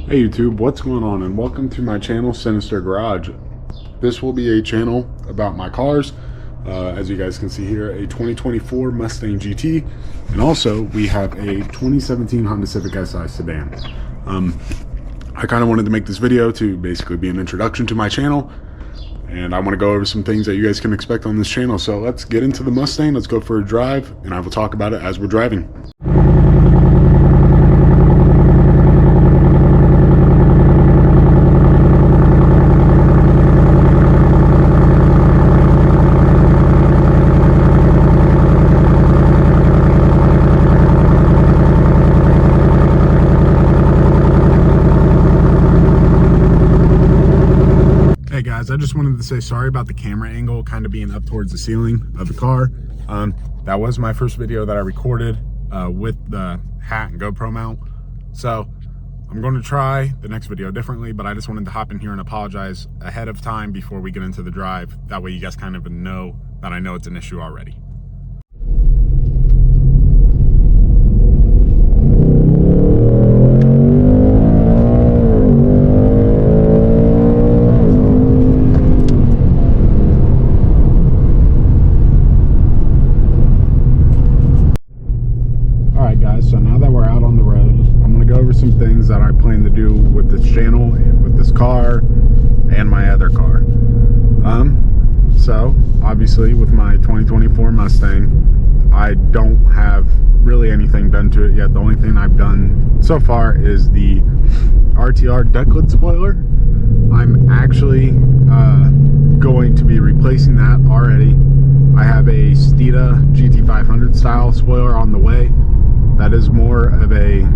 Hey YouTube, what's going on, and welcome to my channel, Sinister Garage. This will be a channel about my cars. As you guys can see here, a 2024 Mustang GT, and also we have a 2017 Honda Civic Si sedan. I kind of wanted to make this video to basically be an introduction to my channel, and I want to go over some things that you guys can expect on this channel. So let's get into the Mustang, let's go for a drive, and I will talk about it as we're driving. Hey guys, I just wanted to say sorry about the camera angle kind of being up towards the ceiling of the car. That was my first video that I recorded with the hat and GoPro mount. So I'm going to try the next video differently, but I just wanted to hop in here and apologize ahead of time before we get into the drive. That way you guys kind of know that I know it's an issue already. So now that we're out on the road, I'm going to go over some things that I plan to do with this channel, with this car, and my other car. So obviously with my 2024 Mustang, I don't have really anything done to it yet. The only thing I've done so far is the RTR decklet spoiler. I'm actually going to be replacing that already. I have a Steeda GT500 style spoiler on the way. That is more of a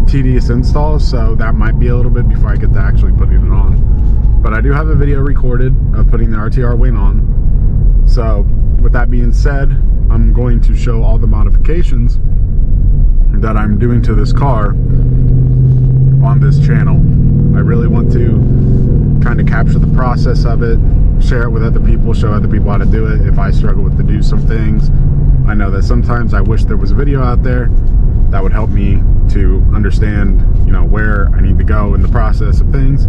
tedious install, so that might be a little bit before I get to actually putting it on. But I do have a video recorded of putting the RTR wing on. So with that being said, I'm going to show all the modifications that I'm doing to this car on this channel. I really want to kind of capture the process of it, share it with other people, show other people how to do it. If I struggle with to do some things, I know that sometimes I wish there was a video out there that would help me to understand, where I need to go in the process of things.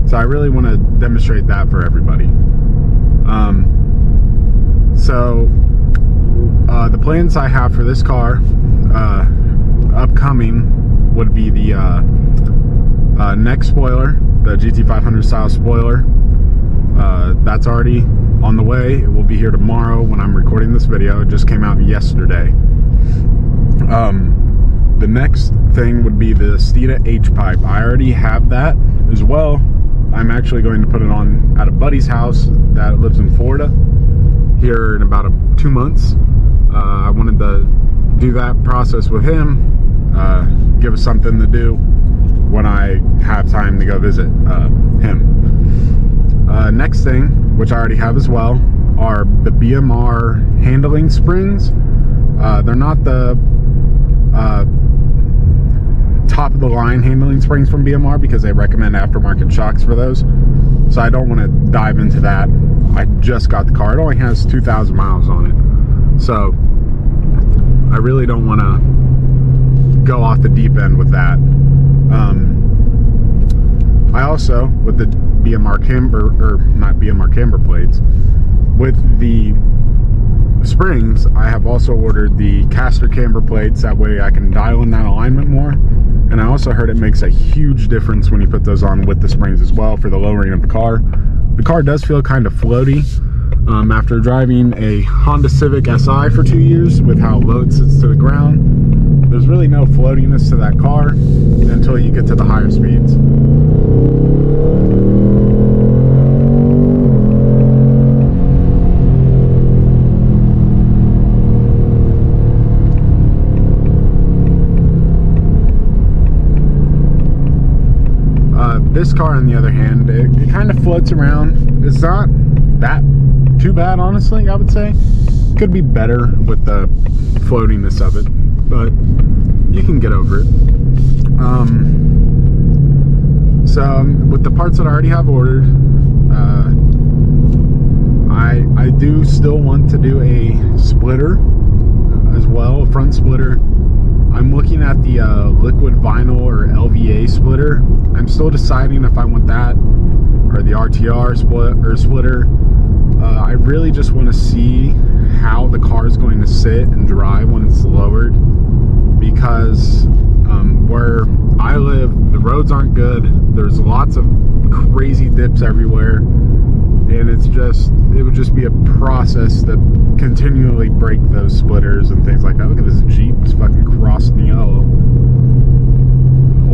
So I really want to demonstrate that for everybody. The plans I have for this car, upcoming, would be the neck spoiler, the GT500 style spoiler. That's already on the way. It will be here tomorrow when I'm recording this video. It just came out yesterday. The next thing would be the Steeda H-pipe. I already have that as well. I'm actually going to put it on at a buddy's house that lives in Florida here in about 2 months. I wanted to do that process with him, give us something to do when I have time to go visit him. Next thing, which I already have as well, are the BMR handling springs. They're not the top of the line handling springs from BMR because they recommend aftermarket shocks for those. So I don't want to dive into that. I just got the car. It only has 2,000 miles on it. So I really don't want to go off the deep end with that. I also, with the BMR camber, or not BMR camber plates, with the springs, I have also ordered the caster camber plates. That way I can dial in that alignment more. And I also heard it makes a huge difference when you put those on with the springs as well for the lowering of the car. The car does feel kind of floaty. After driving a Honda Civic Si for 2 years with how low it sits to the ground, there's really no floatiness to that car until you get to the higher speeds. This car, on the other hand, it kind of floats around. It's not that too bad, honestly, I would say. Could be better with the floatiness of it, but you can get over it. So with the parts that I already have ordered, I do still want to do a splitter as well, a front splitter. I'm looking at the liquid vinyl or LVA splitter. I'm still deciding if I want that or the RTR splitter. I really just want to see how the car is going to sit and drive when it's lowered, because where I live, the roads aren't good. There's lots of crazy dips everywhere, and it would just be a process to continually break those splitters and things like that. Look at this Jeep, it's fucking crossing the yellow.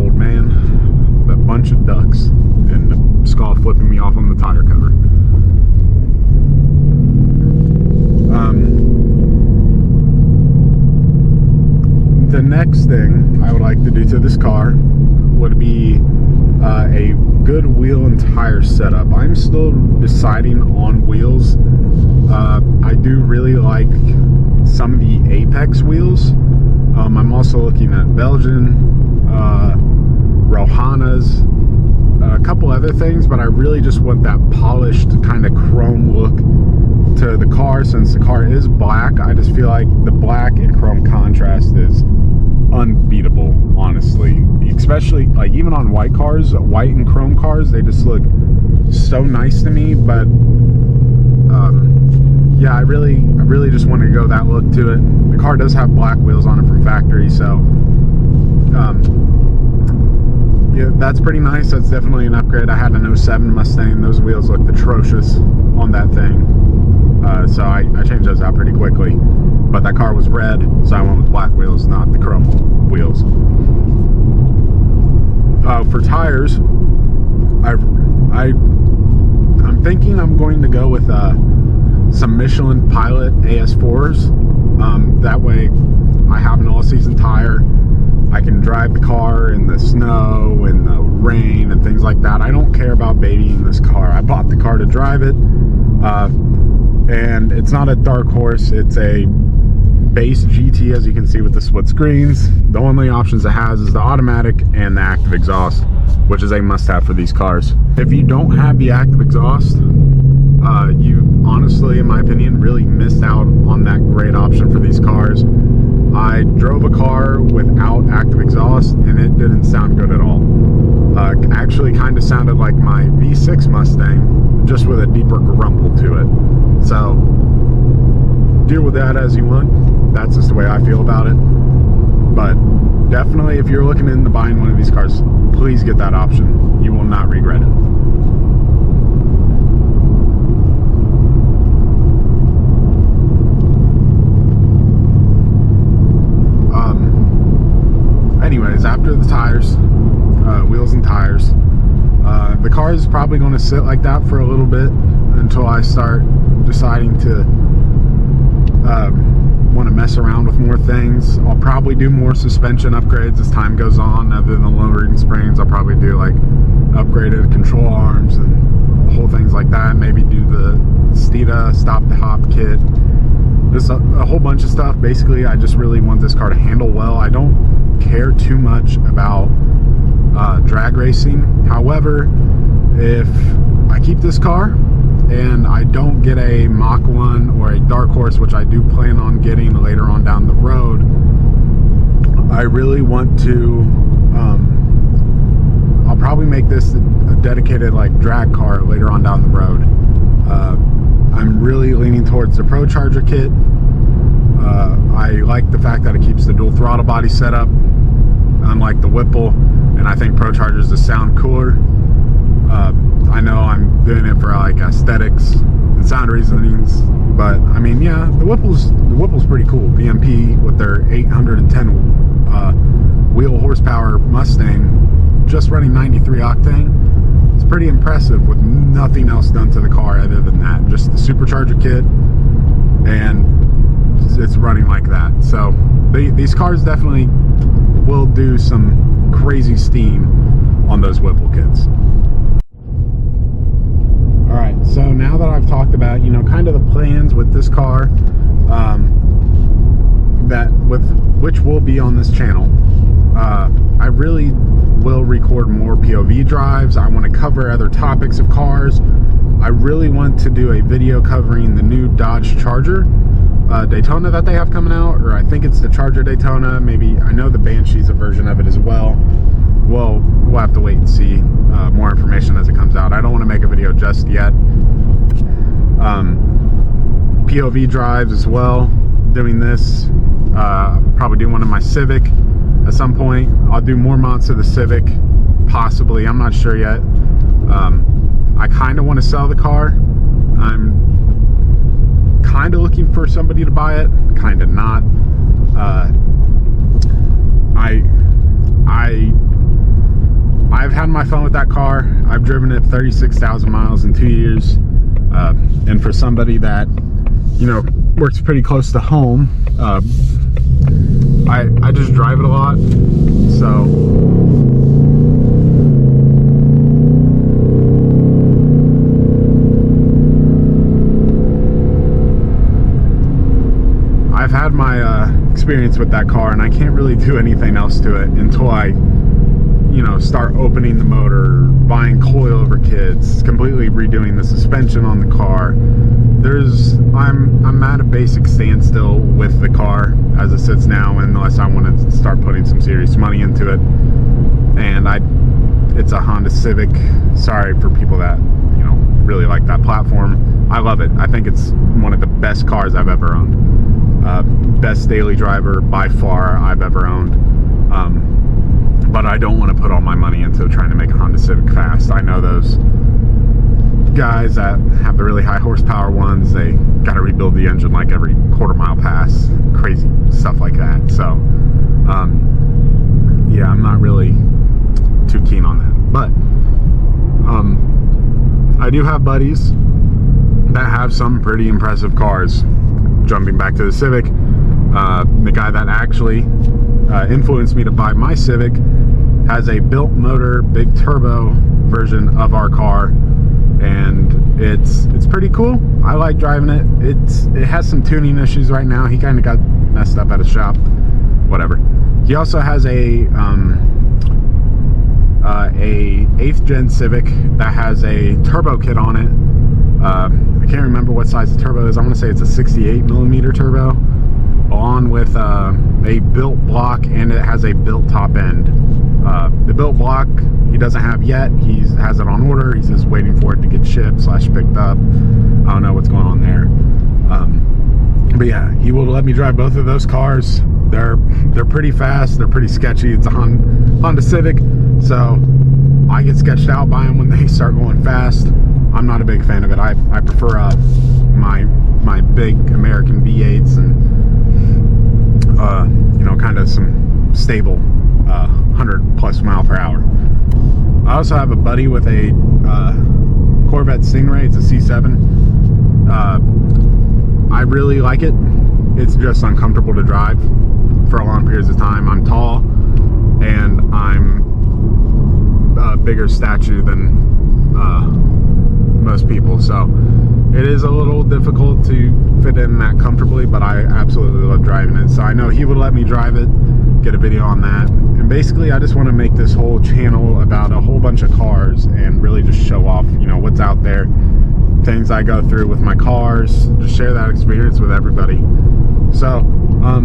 Old man, that bunch of ducks, and the skull flipping me off on the tire cover. The next thing I would like to do to this car would be a good wheel and tire setup. I'm still deciding on wheels. I do really like some of the Apex wheels. I'm also looking at Belgian, Rohanas, a couple other things, but I really just want that polished kind of chrome look to the car. Since the car is black, I just feel like the black and chrome contrast is unbeatable, honestly. Especially like even on white cars, white and chrome cars, they just look so nice to me. But yeah, I really just want to go that look to it. The car does have black wheels on it from factory, so yeah, that's pretty nice. That's definitely an upgrade. I had an 07 Mustang. Those wheels looked atrocious on that thing, so I changed those out pretty quickly. But that car was red, so I went with black wheels, not the chrome wheels. For tires, I'm thinking I'm going to go with some Michelin Pilot AS4s. That way I have an all-season tire. I can drive the car in the snow and the rain and things like that. I don't care about babying this car. I bought the car to drive it, and it's not a dark horse. It's a base GT, as you can see with the split screens. The only options it has is the automatic and the active exhaust, which is a must-have for these cars. If you don't have the active exhaust, you honestly, in my opinion, really missed out on that great option for these cars. I drove a car without active exhaust and it didn't sound good at all. Actually kind of sounded like my V6 Mustang, just with a deeper grumble to it. So deal with that as you want. That's just the way I feel about it. But definitely, if you're looking into buying one of these cars, please get that option. You will not regret it. Anyways, after the tires, wheels and tires, the car is probably going to sit like that for a little bit until I start deciding to want to mess around with more things. I'll probably do more suspension upgrades as time goes on. Other than lowering springs, I'll probably do like upgraded control arms and whole things like that. Maybe do the Stita stop the hop kit. Just a whole bunch of stuff. Basically, I just really want this car to handle well. I don't care too much about drag racing. However, if I keep this car and I don't get a Mach 1 or a Dark Horse, which I do plan on getting later on down the road, I really want to I'll probably make this a dedicated like drag car later on down the road. I'm really leaning towards the Pro Charger kit. I like the fact that it keeps the dual throttle body set up, unlike the Whipple, and I think Pro Chargers just sound cooler. I know I'm doing it for like aesthetics and sound reasonings, but I mean, yeah, the Whipple's pretty cool. BMP with their 810 wheel horsepower Mustang, just running 93 octane. It's pretty impressive with nothing else done to the car other than that. Just the supercharger kit, and it's running like that. So these cars definitely will do some crazy steam on those Whipple kits. Alright, so now that I've talked about, you know, kind of the plans with this car, which will be on this channel, I really will record more POV drives. I want to cover other topics of cars. I really want to do a video covering the new Dodge Charger. Daytona that they have coming out, or I think it's the Charger Daytona. Maybe, I know the Banshee's a version of it as well. We'll have to wait and see more information as it comes out. I don't want to make a video just yet. POV drives as well, doing this. Probably do one in my Civic at some point. I'll do more mods to the Civic, possibly. I'm not sure yet. I kind of want to sell the car. I'm kind of looking for somebody to buy it, kind of not. I've had my fun with that car. I've driven it 36,000 miles in 2 years. And for somebody that, you know, works pretty close to home, I just drive it a lot. So I've had my experience with that car, and I can't really do anything else to it until I, you know, start opening the motor, buying coilover kits, completely redoing the suspension on the car. I'm at a basic standstill with the car as it sits now, unless I want to start putting some serious money into it. And it's a Honda Civic. Sorry for people that, you know, really like that platform. I love it. I think it's one of the best cars I've ever owned. Best daily driver by far I've ever owned. But I don't want to put all my money into trying to make a Honda Civic fast. I know those guys that have the really high horsepower ones, they got to rebuild the engine like every quarter-mile pass, crazy stuff like that. So yeah, I'm not really too keen on that. But I do have buddies that have some pretty impressive cars. Jumping back to the Civic, the guy that actually influenced me to buy my Civic has a built motor, big turbo version of our car, and it's pretty cool. I like driving it. It has some tuning issues right now. He kind of got messed up at his shop, whatever. He also has a 8th gen Civic that has a turbo kit on it. I can't remember what size the turbo is. I want to say it's a 68 millimeter turbo, along with a built block, and it has a built top end. The built block he doesn't have yet. He has it on order. He's just waiting for it to get shipped / picked up. I don't know what's going on there. But yeah, he will let me drive both of those cars. They're pretty fast. They're pretty sketchy. It's a Honda Civic, so I get sketched out by them when they start going fast. I'm not a big fan of it. I prefer my big American V8s and you know, kind of some stable 100+ mile per hour. I also have a buddy with a Corvette Stingray. It's a C7. I really like it. It's just uncomfortable to drive for long periods of time. I'm tall, and I'm a bigger stature than most people, so it is a little difficult to fit in that comfortably, but I absolutely love driving it. So I know he would let me drive it, get a video on that. And basically I just want to make this whole channel about a whole bunch of cars and really just show off, you know, what's out there, things I go through with my cars, just share that experience with everybody. So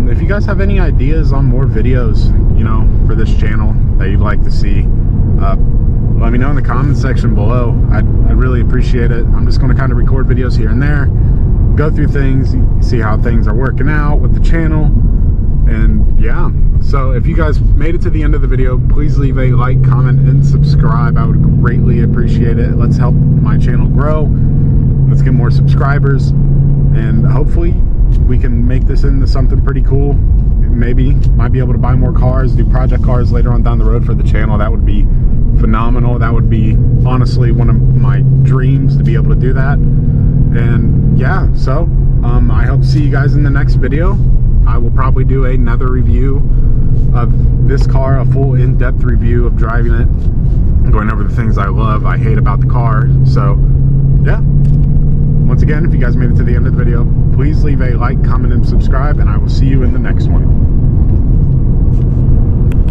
if you guys have any ideas on more videos, you know, for this channel that you'd like to see, let me know in the comment section below. I'd really appreciate it. I'm just going to kind of record videos here and there, go through things, see how things are working out with the channel, and yeah. So if you guys made it to the end of the video, please leave a like, comment, and subscribe. I would greatly appreciate it. Let's help my channel grow. Let's get more subscribers, and hopefully we can make this into something pretty cool. Maybe might be able to buy more cars, do project cars later on down the road for the channel. That would be phenomenal. That would be honestly one of my dreams, to be able to do that. And yeah, so I hope to see you guys in the next video. I will probably do another review of this car, a full in-depth review of driving it, going over the things I love, I hate about the car. So yeah, once again, if you guys made it to the end of the video, please leave a like, comment, and subscribe, and I will see you in the next one.